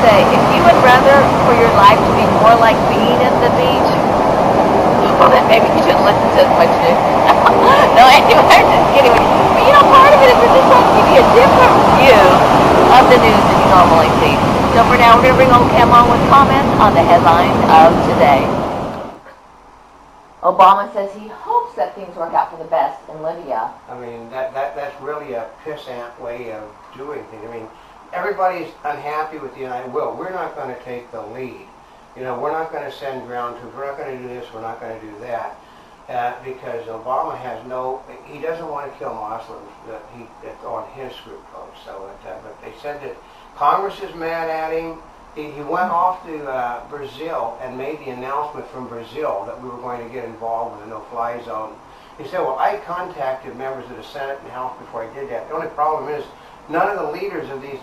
say, if you would rather for your life to be more like being at the beach, well, then maybe you shouldn't listen to as much news. No, anyway, I'm just kidding. But you know, part of it is it just wants to give you a different view of the news than you normally see. So for now, we're going to bring Oldecam on with comments on the headlines of today. Obama says he hopes that things work out for the best in Libya. I mean, that's really a pissant way of doing things. I mean, everybody's unhappy with the United. Well, we're not going to take the lead. You know, we're not going to send ground troops. We're not going to do this. We're not going to do that. Because Obama has he doesn't want to kill Muslims. That's on his group, folks. So, but they said that Congress is mad at him. He went off to Brazil and made the announcement from Brazil that we were going to get involved with a no-fly zone. He said, well, I contacted members of the Senate and House before I did that. The only problem is none of the leaders of these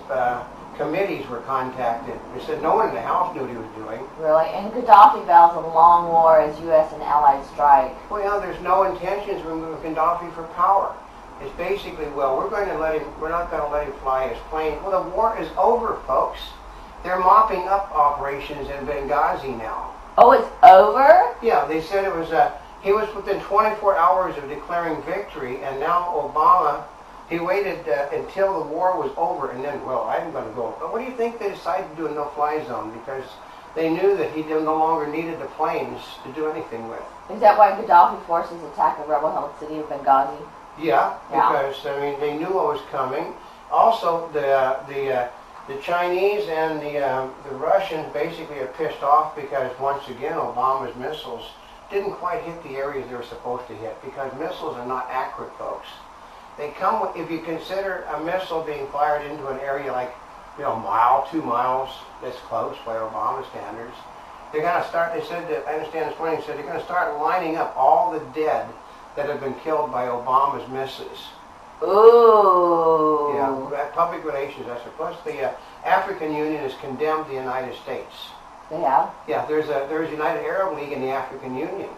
committees were contacted. They said no one in the House knew what he was doing. Really? And Gaddafi vows a long war as U.S. and allies strike. Well, you know, there's no intentions of removing Gaddafi for power. It's basically, well, we're not going to let him fly his plane. Well, the war is over, folks. They're mopping up operations in Benghazi now. Oh, it's over? Yeah, they said it was, he was within 24 hours of declaring victory, and now Obama, he waited until the war was over, and then, well, I'm going to go. But what do you think they decided to do a no-fly zone? Because they knew that he no longer needed the planes to do anything with. Is that why Gaddafi forces attack the rebel-held city of Benghazi? Yeah, because, I mean, they knew what was coming. Also, the Chinese and the Russians basically are pissed off because, once again, Obama's missiles didn't quite hit the areas they were supposed to hit, because missiles are not accurate, folks. They come with, if you consider a missile being fired into an area like, you know, a mile, 2 miles, that's close by Obama standards, they're going to start, they said, that, I understand this morning, said they're going to start lining up all the dead that have been killed by Obama's misses. Ooh. Yeah, public relations, that's it. Plus the African Union has condemned the United States. They have? Yeah, there's United Arab League in the African Union.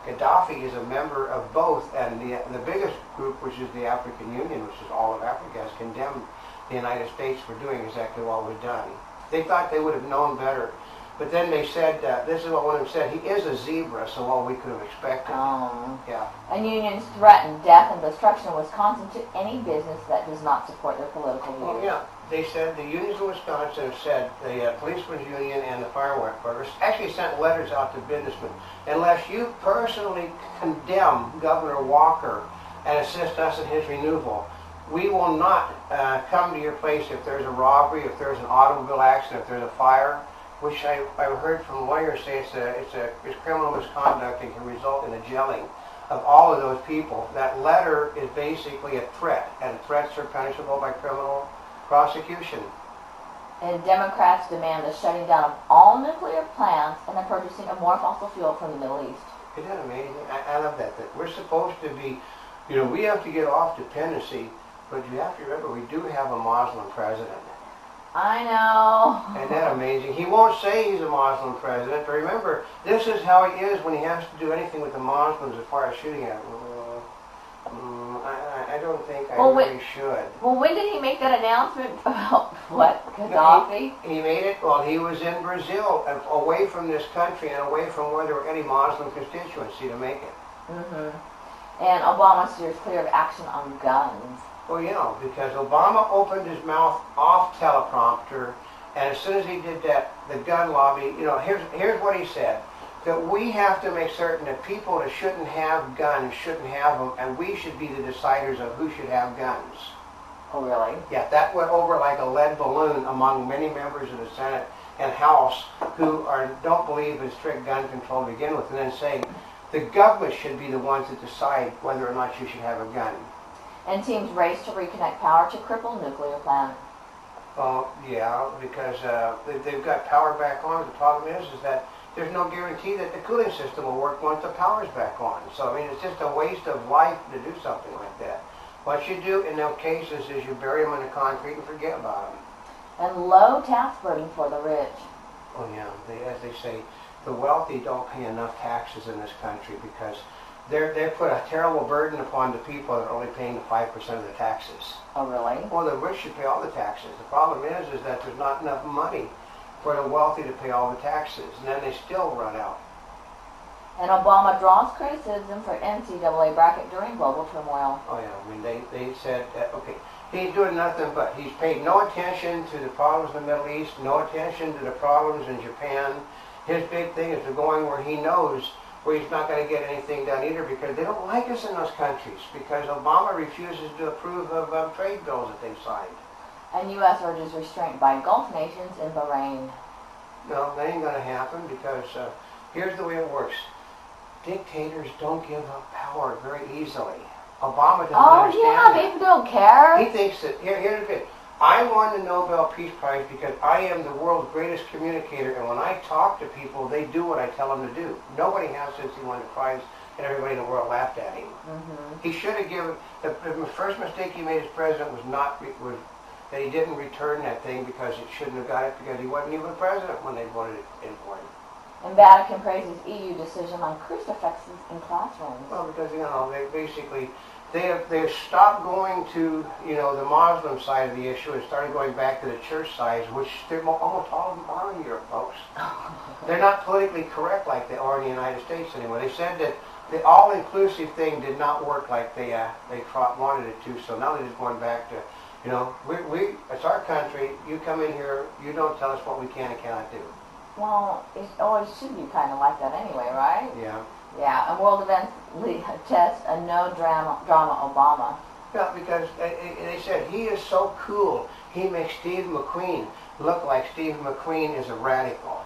Gaddafi is a member of both, and the biggest group, which is the African Union, which is all of Africa, has condemned the United States for doing exactly what was done. They thought they would have known better. But then they said, this is what one of them said, he is a zebra, so what we could have expected. Oh. Yeah. And unions threaten death and destruction in Wisconsin to any business that does not support their political views. Well, yeah. They said, the unions in Wisconsin have said, the policemen's union and the fireworkers actually sent letters out to businessmen. Unless you personally condemn Governor Walker and assist us in his removal, we will not come to your place if there's a robbery, if there's an automobile accident, if there's a fire, which I've heard from lawyers say it's criminal misconduct and can result in the jailing of all of those people. That letter is basically a threat, and threats are punishable by criminal prosecution. And Democrats demand the shutting down of all nuclear plants and the purchasing of more fossil fuel from the Middle East. Isn't that amazing? I love that we're supposed to be, you know, we have to get off dependency, but you have to remember we do have a Muslim president. I know. Isn't that amazing? He won't say he's a Muslim president, but remember, this is how he is when he has to do anything with the Muslims as far as shooting at them. I don't think I really should. Well, when did he make that announcement about what, Gaddafi? He made it while he was in Brazil, away from this country and away from where there were any Muslim constituency to make it. Mm-hmm. And Obama steers clear of action on guns. Well, you know, because Obama opened his mouth off teleprompter, and as soon as he did that, the gun lobby, you know, here's what he said, that we have to make certain that people that shouldn't have guns shouldn't have them, and we should be the deciders of who should have guns. Oh, really? Yeah, that went over like a lead balloon among many members of the Senate and House who don't believe in strict gun control to begin with, and then say the government should be the ones that decide whether or not you should have a gun. And teams race to reconnect power to crippled nuclear plant. Yeah, because they've got power back on. The problem is that there's no guarantee that the cooling system will work once the power's back on. So, I mean, it's just a waste of life to do something like that. What you do in those cases is you bury them in the concrete and forget about them. And low tax burden for the rich. Oh, yeah. As they say, the wealthy don't pay enough taxes in this country because They put a terrible burden upon the people that are only paying the 5% of the taxes. Oh, really? Well, the rich should pay all the taxes. The problem is that there's not enough money for the wealthy to pay all the taxes, and then they still run out. And Obama draws criticism for NCAA bracket during global turmoil. Oh yeah, I mean they said, okay, he's doing nothing but he's paid no attention to the problems in the Middle East, no attention to the problems in Japan. His big thing is to going where he knows where he's not going to get anything done either because they don't like us in those countries because Obama refuses to approve of trade bills that they've signed. And U.S. urges restraint by Gulf nations in Bahrain. No, that ain't going to happen because here's the way it works. Dictators don't give up power very easily. Obama doesn't understand that. People don't care. He thinks that, here's the thing. I won the Nobel Peace Prize because I am the world's greatest communicator, and when I talk to people, they do what I tell them to do. Nobody has since he won the prize, and everybody in the world laughed at him. He should have given, the first mistake he made as president was that he didn't return that thing because it shouldn't have got it because he wasn't even president when they voted it in for him. And Vatican praises EU decision on crucifixes in classrooms. Well, because, they basically, they've stopped going to, the Muslim side of the issue and started going back to the church side, which they're almost all of them are in Europe, folks. They're not politically correct like they are in the United States anymore. They said that the all-inclusive thing did not work like they wanted it to, so now they're just going back to, it's our country, you come in here, you don't tell us what we can and cannot do. Well, it always should be kind of like that anyway, right? Yeah. Yeah, and world events test a no-drama Obama. Yeah, because they said he is so cool, he makes Steve McQueen look like Steve McQueen is a radical.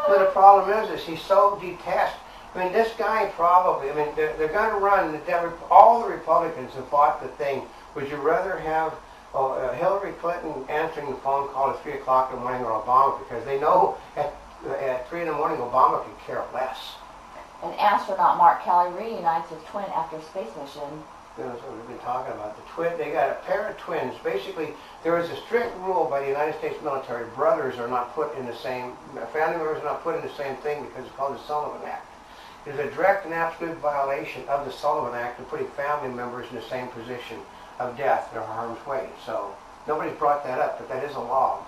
But the problem is he's so detached. I mean, this guy probably, they're going to run, all the Republicans have bought the thing. Would you rather have Hillary Clinton answering the phone call at 3 o'clock in the morning or Obama? Because they know at 3 in the morning Obama could care less. And astronaut Mark Kelly reunites his twin after space mission. That's what we've been talking about. The twin, they got a pair of twins. Basically, there is a strict rule by the United States military. Brothers are not put in the same, family members are not put in the same thing because it's called the Sullivan Act. There's a direct and absolute violation of the Sullivan Act of putting family members in the same position of death or harm's way. So nobody's brought that up, but that is a law.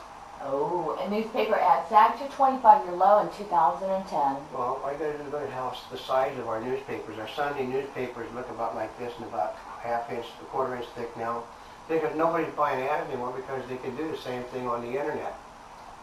Oh, a newspaper ad sagged to 25-year low in 2010. Well, all you got to do is look at how the size of our newspapers. Our Sunday newspapers look about like this and about a quarter inch thick now. Because nobody's buying ads anymore because they can do the same thing on the internet.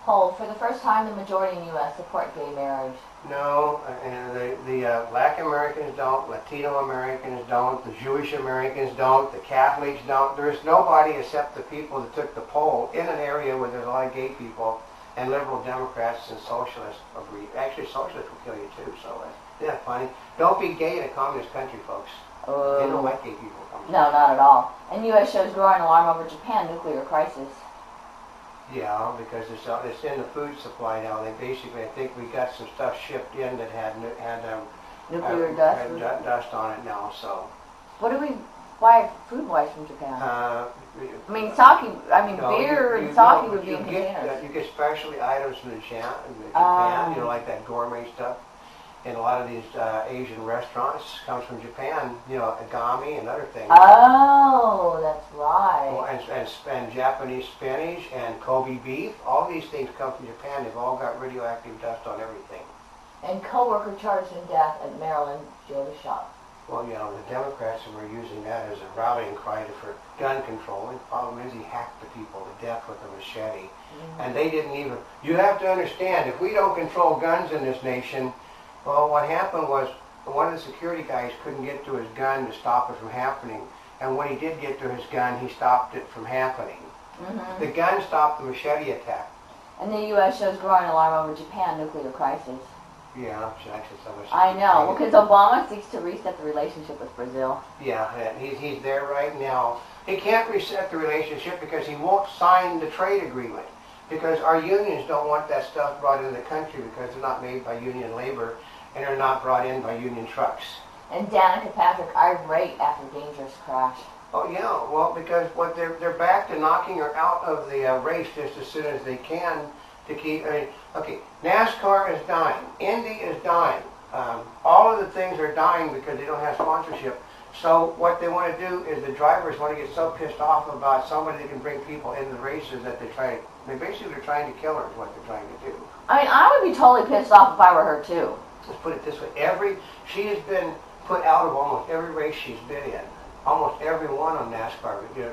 Poll, for the first time, the majority in U.S. support gay marriage. No, and the Black Americans don't, Latino Americans don't, the Jewish Americans don't, the Catholics don't. There's nobody except the people that took the poll in an area where there's a lot of gay people, and liberal Democrats and socialists agree. Actually, socialists will kill you too, so isn't that funny? Don't be gay in a communist country, folks. They don't like gay people. No, not at all. And U.S. shows growing alarm over Japan nuclear crisis. Yeah, because it's in the food supply now. They basically, I think we got some stuff shipped in that had nuclear dust. Had dust on it now. So. What do we buy food-wise from Japan? Beer and sake would be in containers. You get specialty items from Japan, like that gourmet stuff. And a lot of these Asian restaurants comes from Japan, agami and other things. Oh, that's right. Well, and Japanese spinach and Kobe beef, all these things come from Japan. They've all got radioactive dust on everything. And co-worker charged in death at Maryland jail shop. Well, the Democrats were using that as a rallying cry for gun control. And the problem is he hacked the people to death with a machete. Mm-hmm. And they didn't even, you have to understand, if we don't control guns in this nation, well, what happened was one of the security guys couldn't get to his gun to stop it from happening. And when he did get to his gun, he stopped it from happening. Mm-hmm. The gun stopped the machete attack. And the U.S. shows growing alarm over Japan nuclear crisis. Yeah, actually so much. I know. Well, because Obama seeks to reset the relationship with Brazil. Yeah, he's there right now. He can't reset the relationship because he won't sign the trade agreement. Because our unions don't want that stuff brought into the country because they're not made by union labor and they're not brought in by union trucks. And Danica Patrick irate after dangerous crash. Oh yeah, well because they're back to knocking her out of the race just as soon as they can to keep. Okay, NASCAR is dying, Indy is dying. All of the things are dying because they don't have sponsorship. So what they want to do is the drivers want to get so pissed off about somebody that can bring people into the races that they're trying to kill her is what they're trying to do. I mean, I would be totally pissed off if I were her too. Let's put it this way. She has been put out of almost every race she's been in. Almost every one on NASCAR. You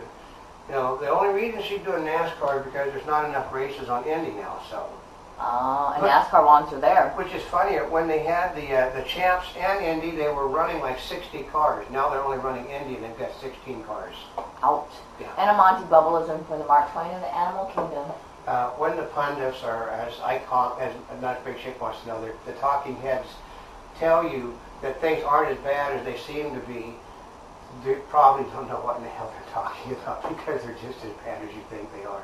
know, the only reason she's doing NASCAR is because there's not enough races on Indy now, so. And NASCAR wants her there. Which is funnier, when they had the Champs and Indy, they were running like 60 cars. Now they're only running Indy and they've got 16 cars. Ouch. Yeah. And a Monty Bubbleism for the Mark Twain of the Animal Kingdom. When the pundits are, as Not Big Chick wants to know, the talking heads tell you that things aren't as bad as they seem to be, they probably don't know what in the hell they're talking about because they're just as bad as you think they are.